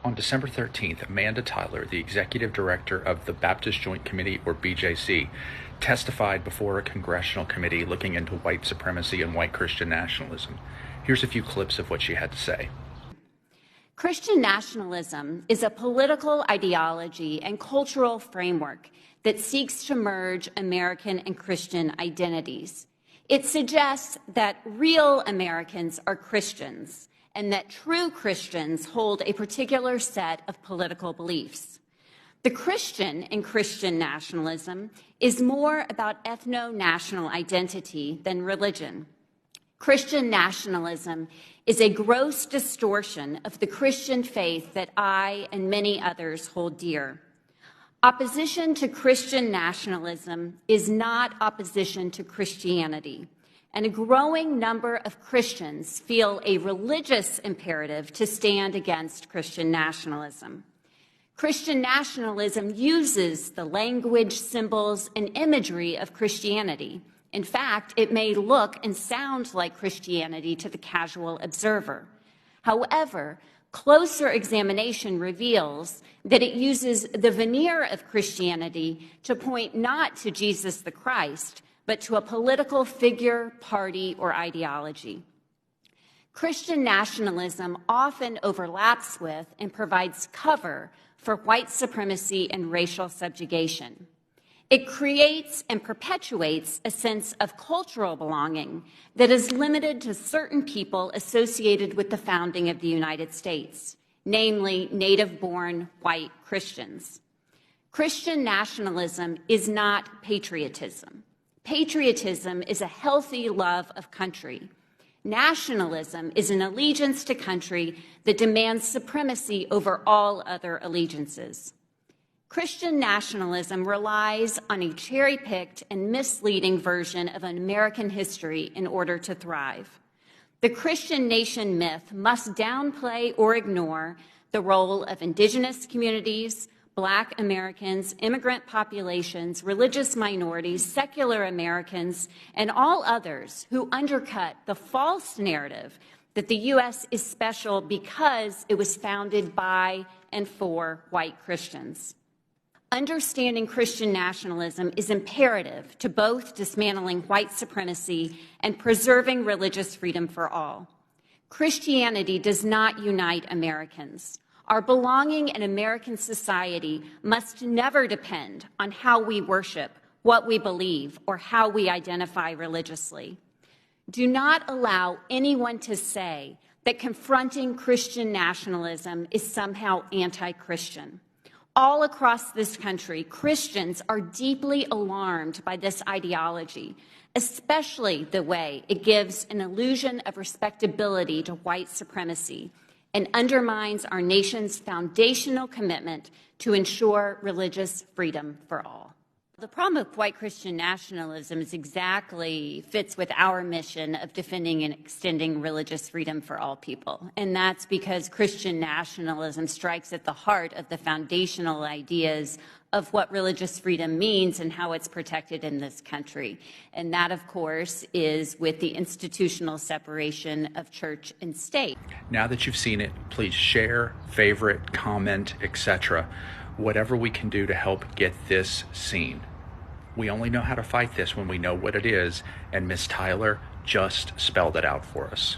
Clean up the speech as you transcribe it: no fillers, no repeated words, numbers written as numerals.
On December 13th, Amanda Tyler, the executive director of the Baptist Joint Committee, or BJC, testified before a congressional committee looking into white supremacy and white Christian nationalism. Here's a few clips of what she had to say. Christian nationalism is a political ideology and cultural framework that seeks to merge American and Christian identities. It suggests that real Americans are Christians and that true Christians hold a particular set of political beliefs. The Christian in Christian nationalism is more about ethno-national identity than religion. Christian nationalism is a gross distortion of the Christian faith that I and many others hold dear. Opposition to Christian nationalism is not opposition to Christianity, and a growing number of Christians feel a religious imperative to stand against Christian nationalism. Christian nationalism uses the language, symbols, and imagery of Christianity. In fact, it may look and sound like Christianity to the casual observer. However, closer examination reveals that it uses the veneer of Christianity to point not to Jesus the Christ, but to a political figure, party, or ideology. Christian nationalism often overlaps with and provides cover for white supremacy and racial subjugation. It creates and perpetuates a sense of cultural belonging that is limited to certain people associated with the founding of the United States, namely native-born white Christians. Christian nationalism is not patriotism. Patriotism is a healthy love of country. Nationalism is an allegiance to country that demands supremacy over all other allegiances. Christian nationalism relies on a cherry-picked and misleading version of an American history in order to thrive. The Christian nation myth must downplay or ignore the role of indigenous communities, Black Americans, immigrant populations, religious minorities, secular Americans, and all others who undercut the false narrative that the U.S. is special because it was founded by and for white Christians. Understanding Christian nationalism is imperative to both dismantling white supremacy and preserving religious freedom for all. Christianity does not unite Americans. Our belonging in American society must never depend on how we worship, what we believe, or how we identify religiously. Do not allow anyone to say that confronting Christian nationalism is somehow anti-Christian. All across this country, Christians are deeply alarmed by this ideology, especially the way it gives an illusion of respectability to white supremacy and undermines our nation's foundational commitment to ensure religious freedom for all. The problem of white Christian nationalism exactly fits with our mission of defending and extending religious freedom for all people. And that's because Christian nationalism strikes at the heart of the foundational ideas of what religious freedom means and how it's protected in this country. And that, of course, is with the institutional separation of church and state. Now that you've seen it, please share, favorite, comment, etc. Whatever we can do to help get this seen. We only know how to fight this when we know what it is, and Ms. Tyler just spelled it out for us.